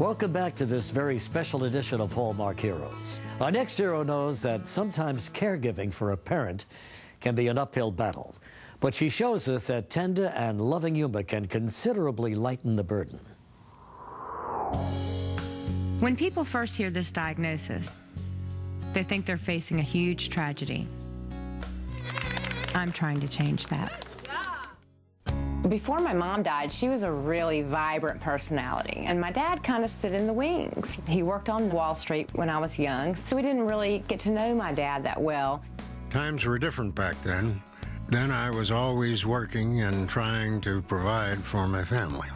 Welcome back to this very special edition of Hallmark Heroes. Our next hero knows that sometimes caregiving for a parent can be an uphill battle, but she shows us that tender and loving humor can considerably lighten the burden. When people first hear this diagnosis, they think they're facing a huge tragedy. I'm trying to change that. Before my mom died, she was a really vibrant personality, and my dad kind of stood in the wings. He worked on Wall Street when I was young, so we didn't really get to know my dad that well. Times were different back then. Then I was always working and trying to provide for my family.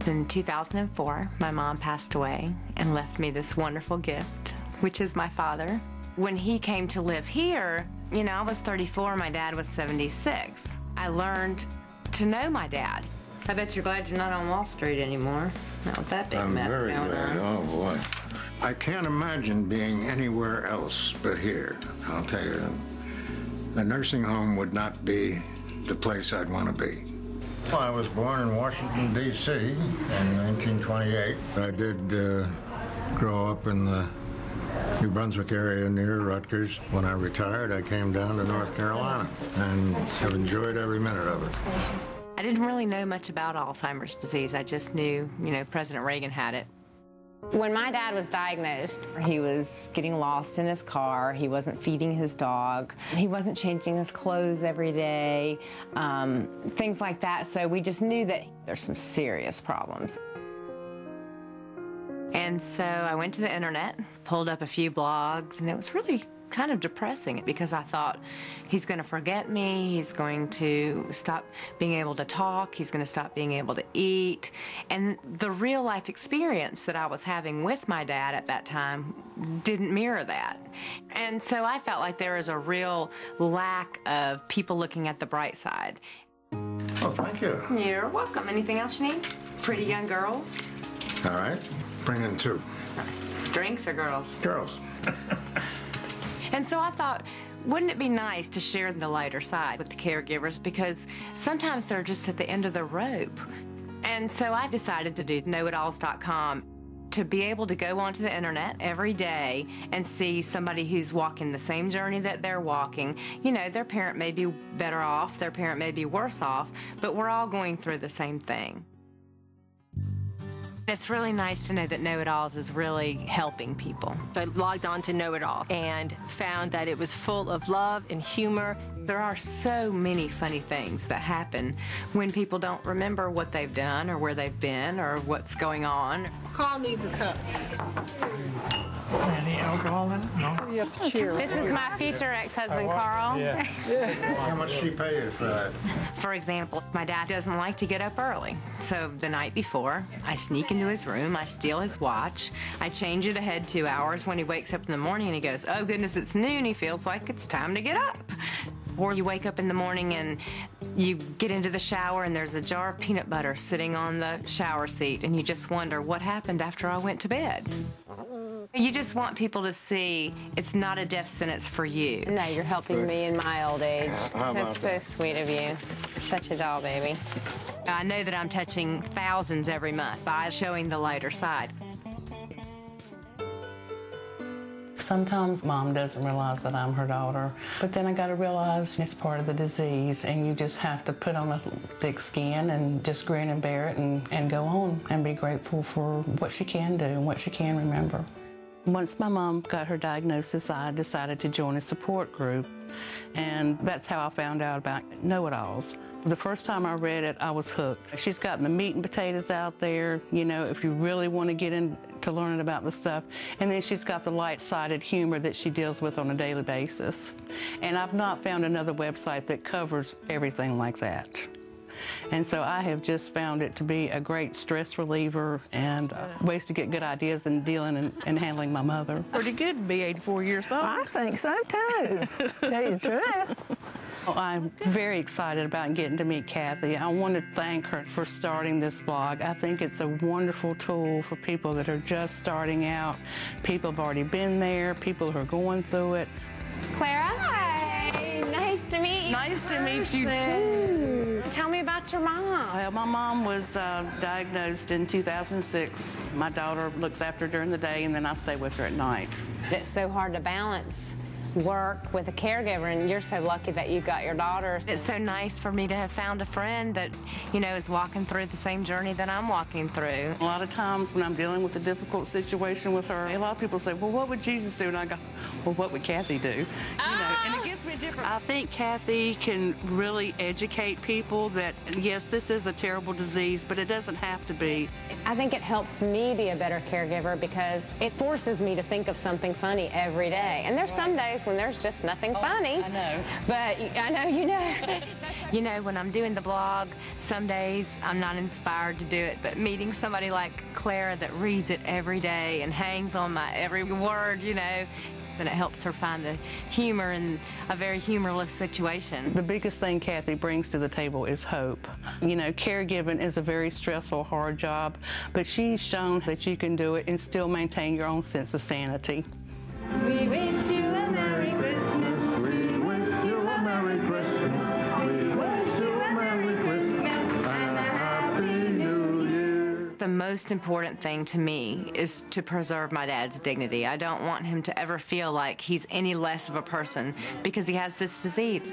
In 2004, my mom passed away and left me this wonderful gift, which is my father. When he came to live here, you know, I was 34, my dad was 76. I learned to know my dad. I bet you're glad you're not on Wall Street anymore. Not with that big mess going on. I'm very glad. Oh, boy. I can't imagine being anywhere else but here. I'll tell you, a nursing home would not be the place I'd want to be. Well, I was born in Washington, D.C. in 1928. I did grow up in the New Brunswick area near Rutgers. When I retired, I came down to North Carolina and have enjoyed every minute of it. I didn't really know much about Alzheimer's disease. I just knew, you know, President Reagan had it. When my dad was diagnosed, he was getting lost in his car. He wasn't feeding his dog. He wasn't changing his clothes every day, things like that. So we just knew that there's some serious problems. And so I went to the internet, pulled up a few blogs, and it was really kind of depressing because I thought, he's going to forget me, he's going to stop being able to talk, he's going to stop being able to eat. And the real life experience that I was having with my dad at that time didn't mirror that. And so I felt like there was a real lack of people looking at the bright side. Oh, thank you. You're welcome. Anything else you need? Pretty young girl? All right. Bring in two. Drinks or girls? Girls. And so I thought, wouldn't it be nice to share the lighter side with the caregivers, because sometimes they're just at the end of the rope. And so I decided to do knowitalls.com, to be able to go onto the internet every day and see somebody who's walking the same journey that they're walking. You know, their parent may be better off, their parent may be worse off, but we're all going through the same thing. It's really nice to know that Know It Alls is really helping people. I logged on to Know It All and found that it was full of love and humor. There are so many funny things that happen when people don't remember what they've done or where they've been or what's going on. Carl needs a cup. Any alcohol in it? No? Cheers. This is my future ex-husband, Carl. Yeah. How much she pay you for that? For example, my dad doesn't like to get up early. So the night before, I sneak into his room, I steal his watch, I change it ahead 2 hours. When he wakes up in the morning and he goes, oh goodness, it's noon, he feels like it's time to get up. Or you wake up in the morning and you get into the shower and there's a jar of peanut butter sitting on the shower seat and you just wonder, what happened after I went to bed? You just want people to see it's not a death sentence for you. No, you're helping me in my old age. How about That's so that? sweet of you. You're such a doll, baby. I know that I'm touching thousands every month by showing the lighter side. Sometimes Mom doesn't realize that I'm her daughter, but then I got to realize it's part of the disease, and you just have to put on a thick skin and just grin and bear it and go on and be grateful for what she can do and what she can remember. Once my mom got her diagnosis, I decided to join a support group, and that's how I found out about Know It Alls. The first time I read it, I was hooked. She's got the meat and potatoes out there, you know, if you really want to get into learning about the stuff. And then she's got the light-sided humor that she deals with on a daily basis. And I've not found another website that covers everything like that. And so I have just found it to be a great stress reliever and ways to get good ideas in dealing and handling my mother. Pretty good to be 84 years old. I think so, too. Tell you the truth. Well, I'm very excited about getting to meet Kathy. I want to thank her for starting this blog. I think it's a wonderful tool for people that are just starting out. People have already been there, people who are going through it. Clara? Hi. Nice to meet you. Nice to meet you, too. Tell me about your mom. Well, my mom was diagnosed in 2006. My daughter looks after her during the day, and then I stay with her at night. It's so hard to balance work with a caregiver, and you're so lucky that you got your daughter. It's so nice for me to have found a friend that, you know, is walking through the same journey that I'm walking through. A lot of times when I'm dealing with a difficult situation with her, a lot of people say, well, what would Jesus do? And I go, well, what would Kathy do? You know, and it gives me a different... I think Kathy can really educate people that, yes, this is a terrible disease, but it doesn't have to be. I think it helps me be a better caregiver because it forces me to think of something funny every day. And there's some days when there's just nothing funny. I know. But I know you know. You know, when I'm doing the blog, some days I'm not inspired to do it, but meeting somebody like Clara that reads it every day and hangs on my every word, you know, and it helps her find the humor in a very humorless situation. The biggest thing Kathy brings to the table is hope. You know, caregiving is a very stressful, hard job, but she's shown that you can do it and still maintain your own sense of sanity. We wish you a Merry Christmas. We wish you a Merry Christmas. We wish you a Merry Christmas and a Happy New Year. The most important thing to me is to preserve my dad's dignity. I don't want him to ever feel like he's any less of a person because he has this disease.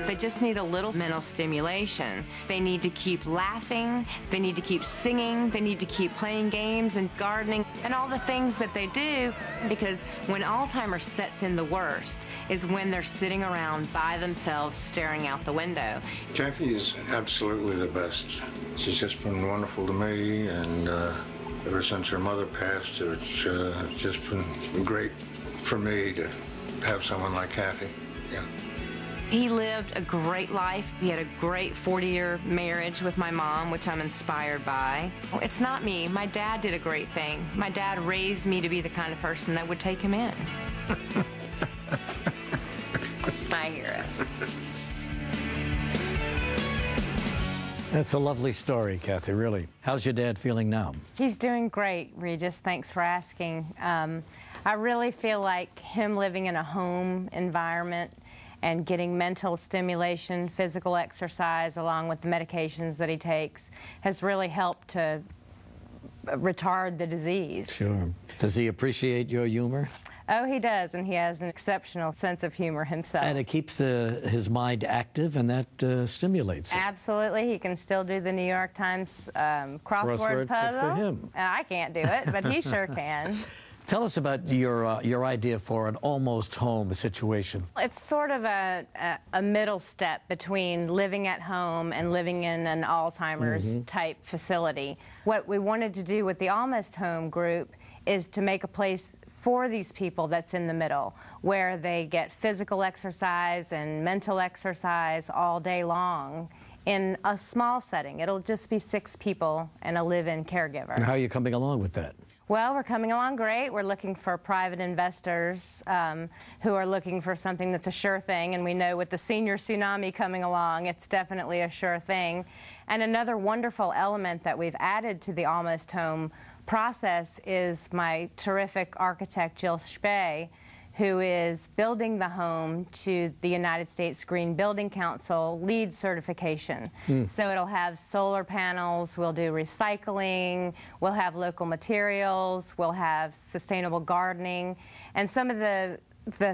They just need a little mental stimulation. They need to keep laughing, they need to keep singing, they need to keep playing games and gardening and all the things that they do, because when Alzheimer's sets in the worst is when they're sitting around by themselves staring out the window. Kathy is absolutely the best. She's just been wonderful to me, and ever since her mother passed, it's just been great for me to have someone like Kathy. Yeah. He lived a great life. He had a great 40-year marriage with my mom, which I'm inspired by. It's not me. My dad did a great thing. My dad raised me to be the kind of person that would take him in. My hero. That's a lovely story, Kathy, really. How's your dad feeling now? He's doing great, Regis. Thanks for asking. I really feel like him living in a home environment and getting mental stimulation, physical exercise, along with the medications that he takes, has really helped to retard the disease. Sure. Does he appreciate your humor? Oh, he does, and he has an exceptional sense of humor himself. And it keeps his mind active, and that stimulates it. Absolutely. He can still do the New York Times crossword puzzle. Good for him. I can't do it, but he sure can. Tell us about your idea for an almost home situation. It's sort of a middle step between living at home and living in an Alzheimer's type facility. What we wanted to do with the Almost Home group is to make a place for these people that's in the middle, where they get physical exercise and mental exercise all day long in a small setting. It'll just be 6 people and a live-in caregiver. And how are you coming along with that? Well, we're coming along great. We're looking for private investors who are looking for something that's a sure thing, and we know with the senior tsunami coming along, it's definitely a sure thing. And another wonderful element that we've added to the Almost Home process is my terrific architect, Jill Spey, who is building the home to the United States Green Building Council LEED certification. So it'll have solar panels, we'll do recycling, we'll have local materials, we'll have sustainable gardening, and some of the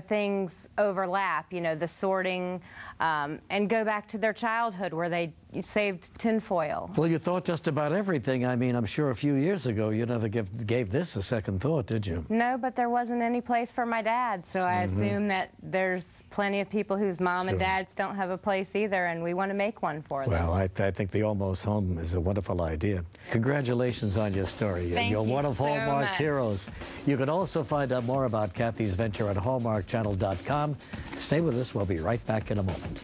things overlap, you know, the sorting, and go back to their childhood where they saved tinfoil. Well, you thought just about everything. I mean, I'm sure a few years ago you never gave this a second thought, did you? No, but there wasn't any place for my dad, so I assume that there's plenty of people whose mom and dads don't have a place either, and we want to make one for them. Well, I think the Almost Home is a wonderful idea. Congratulations on your story. Thank You're you one of so Hallmark's much. heroes. You can also find out more about Kathy's venture at hallmarkchannel.com. Stay with us. We'll be right back in a moment.